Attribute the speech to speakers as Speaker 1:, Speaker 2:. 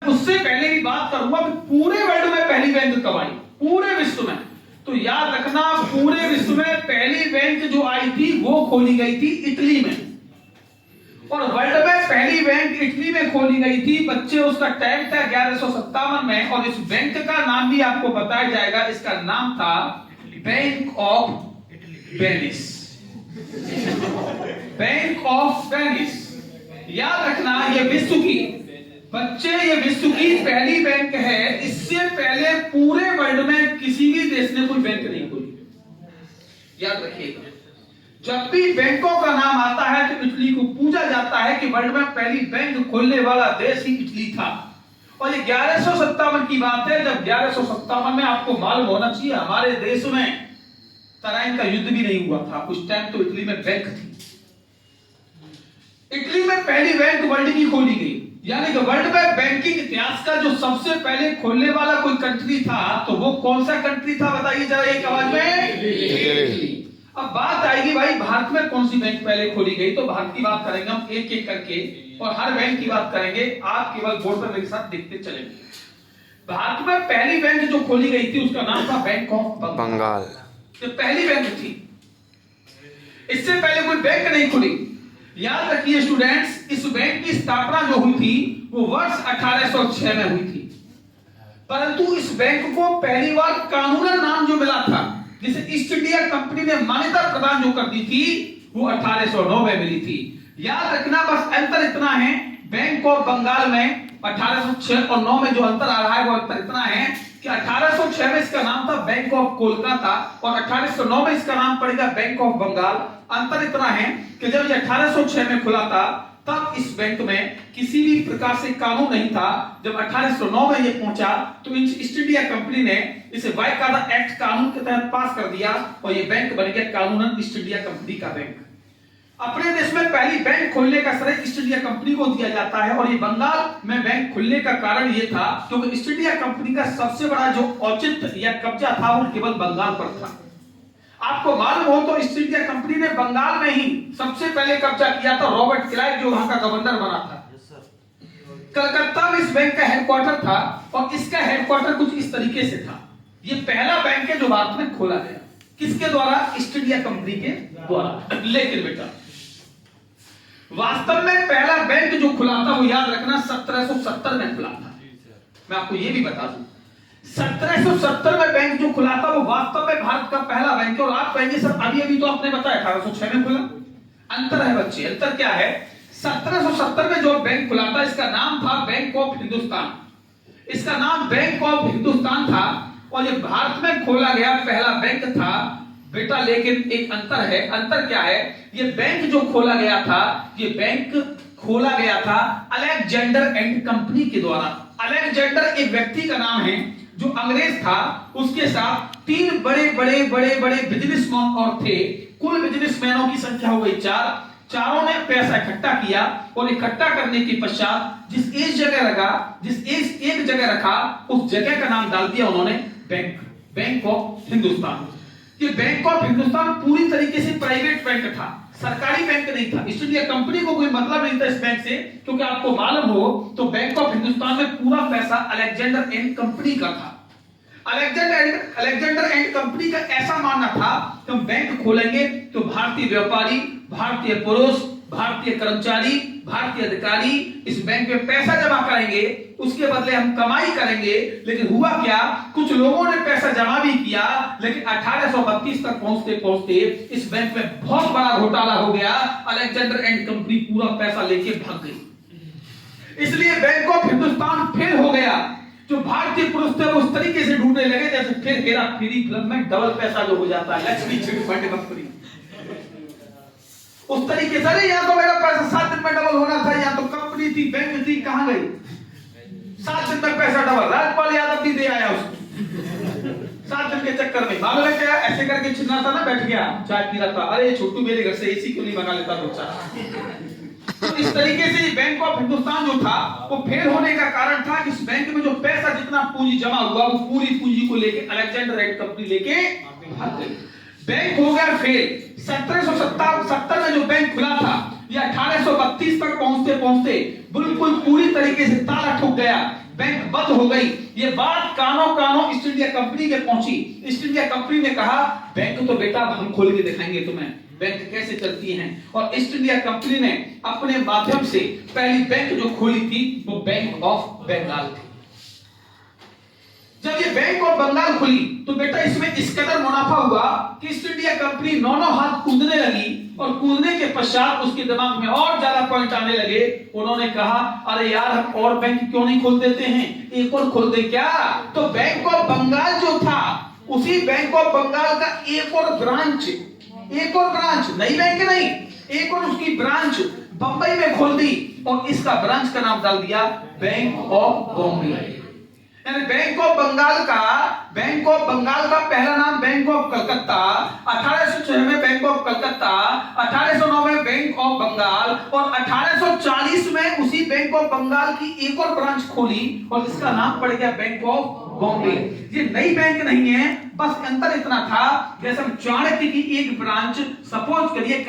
Speaker 1: उससे पहले भी बात करूंगा कि पूरे वर्ल्ड में पहली बैंक कब आई, पूरे विश्व में। तो याद रखना, पूरे विश्व में पहली बैंक जो आई थी वो खोली गई थी इटली में, और वर्ल्ड में पहली बैंक इटली में खोली गई थी बच्चे। उसका टाइम था 1157 में, और इस बैंक का नाम भी आपको बताया जाएगा। इसका नाम था bank of Venice. Bank of Venice, याद रखना, ये विश्व की बच्चे, ये विश्व की पहली बैंक है। इससे पहले पूरे वर्ल्ड में किसी भी देश ने कोई बैंक नहीं खोली। याद रखिएगा, जब भी बैंकों का नाम आता है तो इटली को पूजा जाता है कि वर्ल्ड में पहली बैंक खोलने वाला देश ही इटली था। और ये 1157 की बात है, जब 1157 में आपको मालूम होना चाहिए हमारे देश में तराइन का युद्ध भी नहीं हुआ था। उस टाइम तो इटली में बैंक थी। इटली में पहली बैंक वर्ल्ड की खोली गई, यानी कि वर्ल्ड में बैंकिंग इतिहास का जो सबसे पहले खोलने वाला कोई कंट्री था तो वो कौन सा कंट्री था, बताइए जरा एक आवाज में। इटली। अब बात आएगी भाई भारत में कौन सी बैंक पहले खोली गई, तो भारत की बात करेंगे हम एक एक करके, और हर बैंक की बात करेंगे। आप केवल बोर्ड पर मेरे साथ देखते चलेंगे। भारत में पहली बैंक जो खोली गई थी उसका नाम था बैंक ऑफ बंगाल। ये पहली बैंक थी, इससे पहले कोई बैंक नहीं खुली। याद रखिए स्टूडेंट्स, इस बैंक की स्थापना जो हुई थी वो वर्ष 1806 में हुई थी, परंतु इस बैंक को पहली बार कानूनन नाम जो मिला था, जिसे ईस्ट इंडिया कंपनी ने मान्यता प्रदान जो कर दी थी, वो 1809 में मिली थी। याद रखना, बस अंतर इतना है, बैंक ऑफ बंगाल में 1806 और 9 में जो अंतर आ रहा है वो अंतर इतना है कि 1806 में इसका नाम था बैंक ऑफ कोलकाता और 1809 में इसका नाम पड़ेगा बैंक ऑफ बंगाल। अंतर इतना है कि जब ये 1806 में खुला था तब इस बैंक में किसी भी प्रकार से कानून नहीं था। जब 1809 में ये पहुंचा तो ईस्ट इंडिया कंपनी ने इसे वाइकादा एक्ट कानून के तहत पास कर दिया और ये बैंक बन गया कानूनन ईस्ट इंडिया कंपनी का बैंक। अपने देश में पहली बैंक खोलने का श्रेय ईस्ट इंडिया कंपनी को दिया जाता है, और ये बंगाल में बैंक खुलने का कारण ये था क्योंकि ईस्ट इंडिया कंपनी का सबसे बड़ा जो औचित्य या कब्जा था वो केवल बंगाल पर था। आपको मालूम हो तो ईस्ट इंडिया कंपनी ने बंगाल में ही सबसे पहले कब्जा किया था। रॉबर्ट क्लाइव जो वहां का गवर्नर बना था। कलकत्ता में इस बैंक का हेडक्वार्टर था और इसका हेडक्वार्टर कुछ इस तरीके से था। ये पहला बैंक है जो भारत में खोला गया, किसके द्वारा? ईस्ट इंडिया कंपनी के द्वारा। लेकिन बेटा वास्तव में पहला बैंक जो खुला था वो याद रखना 1770 में खुला था। मैं आपको ये भी बता दूं 1770 में बैंक जो खुला था वो वास्तव में भारत का पहला बैंक है। और आप कहेंगे सर अभी अभी तो आपने बताया 1806 में खुला। अंतर है बच्चे, अंतर क्या है? 1770 में जो बैंक खुला था इसका नाम था बैंक ऑफ हिंदुस्तान। इसका नाम बैंक ऑफ हिंदुस्तान था और ये भारत में खोला गया पहला बैंक था बेटा। लेकिन एक अंतर है। अंतर क्या है? ये बैंक जो खोला गया था, ये बैंक खोला गया था अलेक्जेंडर एंड कंपनी के द्वारा। अलेक्जेंडर एक व्यक्ति का नाम है जो अंग्रेज था, उसके साथ तीन बड़े बड़े बड़े बड़े बिजनेसमैन और थे। कुल बिजनेसमैनों की संख्या हो गई 4। चारों ने पैसा इकट्ठा किया और इकट्ठा करने के पश्चात जिस एक जगह रखा उस जगह का नाम डाल दिया उन्होंने बैंक, बैंक ऑफ हिंदुस्तान। ये बैंक ऑफ हिंदुस्तान पूरी तरीके से प्राइवेट बैंक था, सरकारी बैंक नहीं था। ईस्ट इंडिया कंपनी को कोई मतलब नहीं था इस बैंक से, क्योंकि आपको मालूम हो तो बैंक ऑफ हिंदुस्तान में पूरा पैसा अलेक्जेंडर एंड कंपनी का था। अलेक्जेंडर एंड कंपनी का ऐसा मानना था कि हम बैंक खोलेंगे तो भारतीय व्यापारी, भारतीय पुरुष, भारतीय कर्मचारी, भारतीय अधिकारी इस बैंक में पैसा जमा करेंगे, उसके बदले हम कमाई करेंगे। लेकिन हुआ क्या, कुछ लोगों ने पैसा जमा भी किया, लेकिन 1832 तक पहुंचते पहुंचते इस बैंक में बहुत बड़ा घोटाला हो गया। अलेक्जेंडर एंड कंपनी पूरा पैसा लेके भाग गई। इसलिए बैंक ऑफ हिंदुस्तान फेल हो गया। जो भारतीय पुरुष थे वो उस तरीके से ढूंढने लगे जैसे फिर हेरा फेरी फिल्म में डबल पैसा जो हो जाता है, लक्ष्मी चिट फंड कंपनी उस तरीके से। या तो मेरा पैसा 7 दिन में डबल होना था, या तो कंपनी थी, बैंक थी, कहां गई? 7 दिन में पैसा डबल। राजपाल यादव भी दे आया उसको 7 दिन के चक्कर में। मालूम है क्या? ऐसे करके छिन्ना था ना, बैठ गया चाय पी रहा था, अरे छोटू मेरे घर से एसी क्यों नहीं मंगा लेता बच्चा। तो इस तरीके से बैंक ऑफ हिंदुस्तान जो था वो फेल होने का कारण था कि इस बैंक में जो पैसा जितना पूंजी जमा हुआ वो पूरी पूंजी को लेके अलेक्जेंडर एंड कंपनी लेके भाग गई। बैंक हो गया फेल। 1770 में जो बैंक खुला था ये 1832 तक पहुंचते पहुंचते बिल्कुल पूरी तरीके से ताला ठुक गया, बैंक बंद हो गई। ये बात कानों कानों ईस्ट इंडिया कंपनी के पहुंची। ईस्ट इंडिया कंपनी ने कहा बैंक तो बेटा हम खोल के दिखाएंगे तुम्हें, बैंक कैसे चलती हैं। और ईस्ट इंडिया कंपनी ने अपने माध्यम से पहली बैंक जो खोली थी वो बैंक ऑफ बंगाल थी। जब ये बैंक ऑफ बंगाल खुली तो बेटा इसमें इस कदर मुनाफा हुआ कि ईस्ट इंडिया कंपनी नौ हाथ कूदने लगी, और कूदने के पश्चात उसके दिमाग में और ज्यादा पॉइंट आने लगे। उन्होंने कहा अरे यार हम और बैंक क्यों नहीं खोल देते हैं, एक और खोल दे क्या। तो बैंक ऑफ बंगाल जो था उसी बैंक ऑफ बंगाल का एक और ब्रांच, नई बैंक नहीं, एक और उसकी ब्रांच बंबई में खोल दी, और इसका ब्रांच का नाम डाल दिया बैंक ऑफ बॉम्बे। यानी बैंक ऑफ बंगाल का पहला नाम बैंक ऑफ कलकत्ता, 1806 में बैंक ऑफ कलकत्ता, 1809 में बैंक ऑफ बंगाल, और 1840 में उसी बैंक ऑफ बंगाल की एक और ब्रांच खोली और इसका नाम पड़ गया बैंक ऑफ बॉम्बे। ये नई बैंक नहीं है, बस अंतर इतना था जैसे हम चाणक्य की एक ब्रांच सपोज करिए